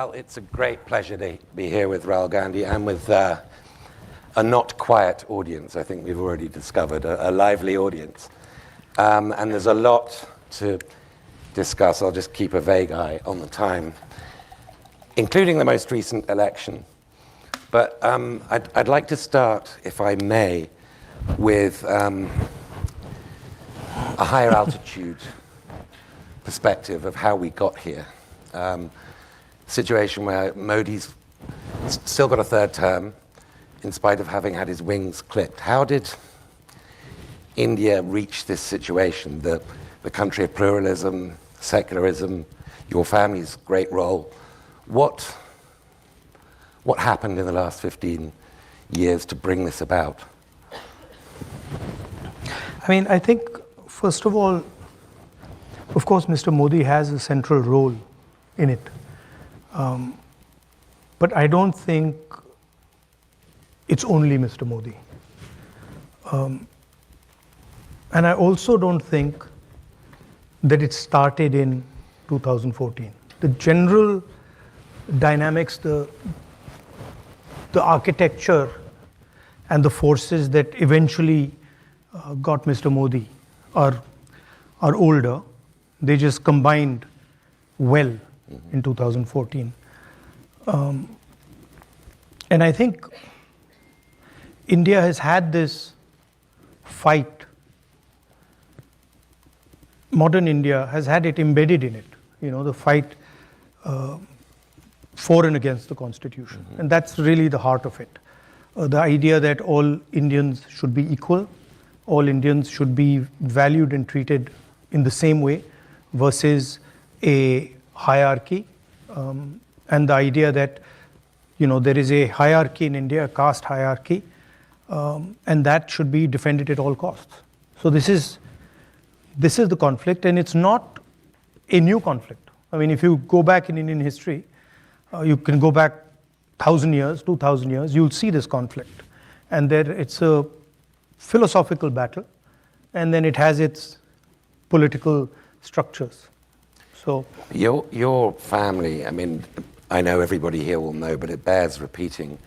Well, it's a great pleasure to be here with Rahul Gandhi and with a not quiet audience. I think we've already discovered a lively audience. And there's a lot to discuss. I'll just keep a vague eye on the time, including the most recent election. But I'd like to start, if I may, with a higher altitude perspective of how we got here. Situation where Modi's still got a third term, in spite of having had his wings clipped. How did India reach this situation? The country of pluralism, secularism, your family's great role. What happened in the last 15 years to bring this about? I mean, I think, first of all, of course, Mr. Modi has a central role in it. But I don't think it's only Mr. Modi. And I also don't think that it started in 2014. The general dynamics, the architecture and the forces that eventually got Mr. Modi are older. They just combined well in 2014. And I think India has had this fight. Modern India has had it embedded in it, the fight for and against the constitution. And that's really the heart of it. The idea that all Indians should be equal, all Indians should be valued and treated in the same way versus a hierarchy. And the idea that, there is a hierarchy in India, a caste hierarchy, and that should be defended at all costs. So this is the conflict, and it's not a new conflict. I mean, if you go back in Indian history, you can go back 1,000 years, 2,000 years, you'll see this conflict. And it's a philosophical battle, and then it has its political structures. So your family, I mean, I know everybody here will know, but it bears repeating.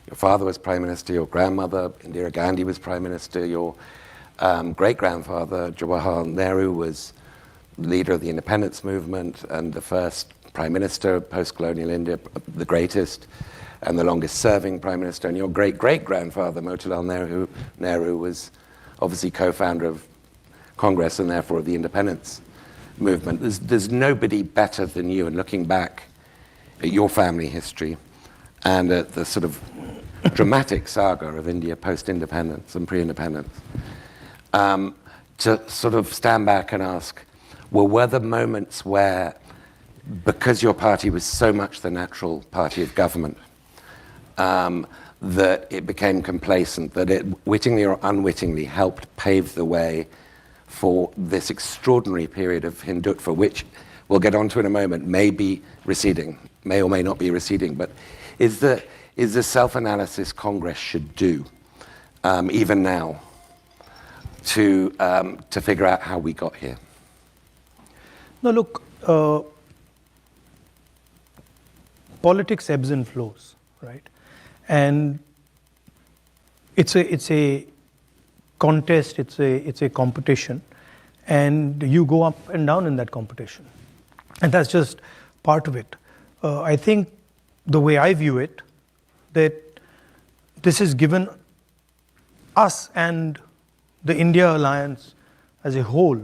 Your father was Prime Minister, your grandmother, Indira Gandhi, was Prime Minister, your great-grandfather, Jawaharlal Nehru, was leader of the independence movement and the first Prime Minister of post-colonial India, the greatest and the longest-serving Prime Minister. And your great-great-grandfather, Motilal Nehru, was obviously co-founder of Congress and therefore of the independence movement. There's nobody better than you, and looking back at your family history and at the sort of dramatic saga of India post-independence and pre-independence, to sort of stand back and ask, well, were there moments where, because your party was so much the natural party of government, that it became complacent, that it wittingly or unwittingly helped pave the way for this extraordinary period of Hindutva, which we'll get onto in a moment, may be receding, may or may not be receding, but is the self-analysis Congress should do, even now, to figure out how we got here? No, look, politics ebbs and flows, right? And it's a contest, it's a competition, and you go up and down in that competition, and that's just part of it. I think the way I view it, that this has given us and the India Alliance as a whole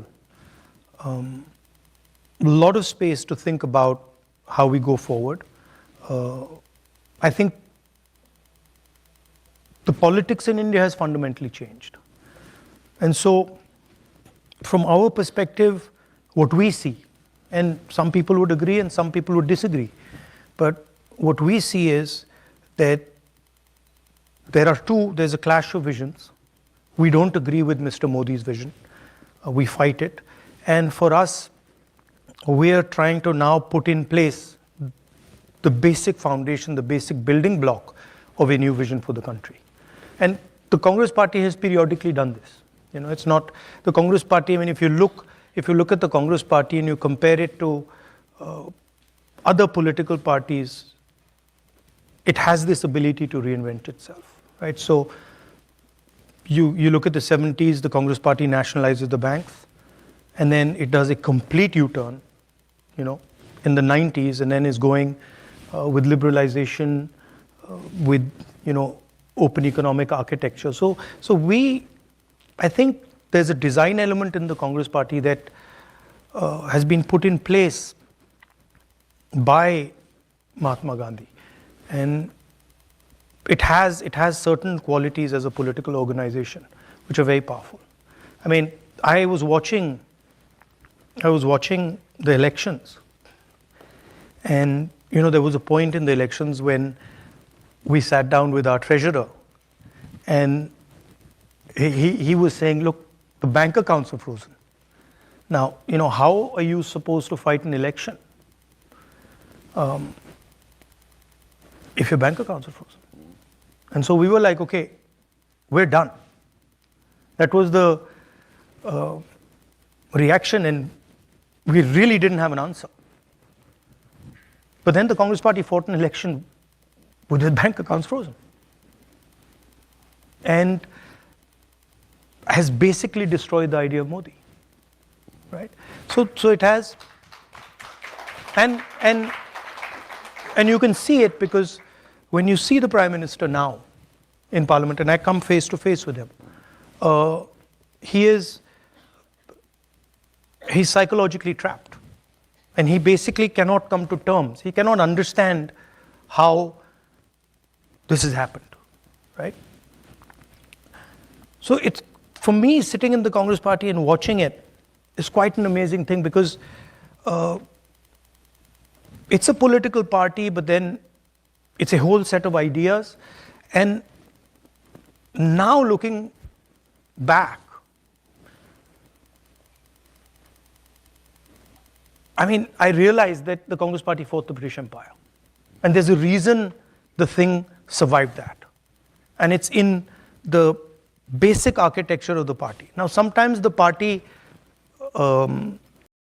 a lot of space to think about how we go forward. I think the politics in India has fundamentally changed. And so, from our perspective, what we see, and some people would agree and some people would disagree, but what we see is that there's a clash of visions. We don't agree with Mr. Modi's vision. We fight it. And for us, we are trying to now put in place the basic foundation, the basic building block of a new vision for the country. And the Congress Party has periodically done this. It's not the Congress Party. I mean, if you look at the Congress Party and you compare it to other political parties, it has this ability to reinvent itself, right? So you look at the 70s, the Congress Party nationalizes the banks, and then it does a complete U-turn, in the 90s, and then is going with liberalization, with, open economic architecture. So I think there's a design element in the Congress Party that has been put in place by Mahatma Gandhi, and it has certain qualities as a political organization which are very powerful. I mean, I was watching the elections, and there was a point in the elections when we sat down with our treasurer, and he was saying, look, the bank accounts are frozen. Now, how are you supposed to fight an election if your bank accounts are frozen? And so we were like, okay, we're done. That was the reaction, and we really didn't have an answer. But then the Congress Party fought an election with their bank accounts frozen, and has basically destroyed the idea of Modi, right? So it has, and you can see it because when you see the Prime Minister now in Parliament, and I come face to face with him, he's psychologically trapped, and he basically cannot come to terms. He cannot understand how this has happened, right? So it's, for me, sitting in the Congress Party and watching it is quite an amazing thing, because it's a political party, but then it's a whole set of ideas. And now looking back, I mean, I realized that the Congress Party fought the British Empire. And there's a reason the thing survived that. And it's in the basic architecture of the party. Now, sometimes the party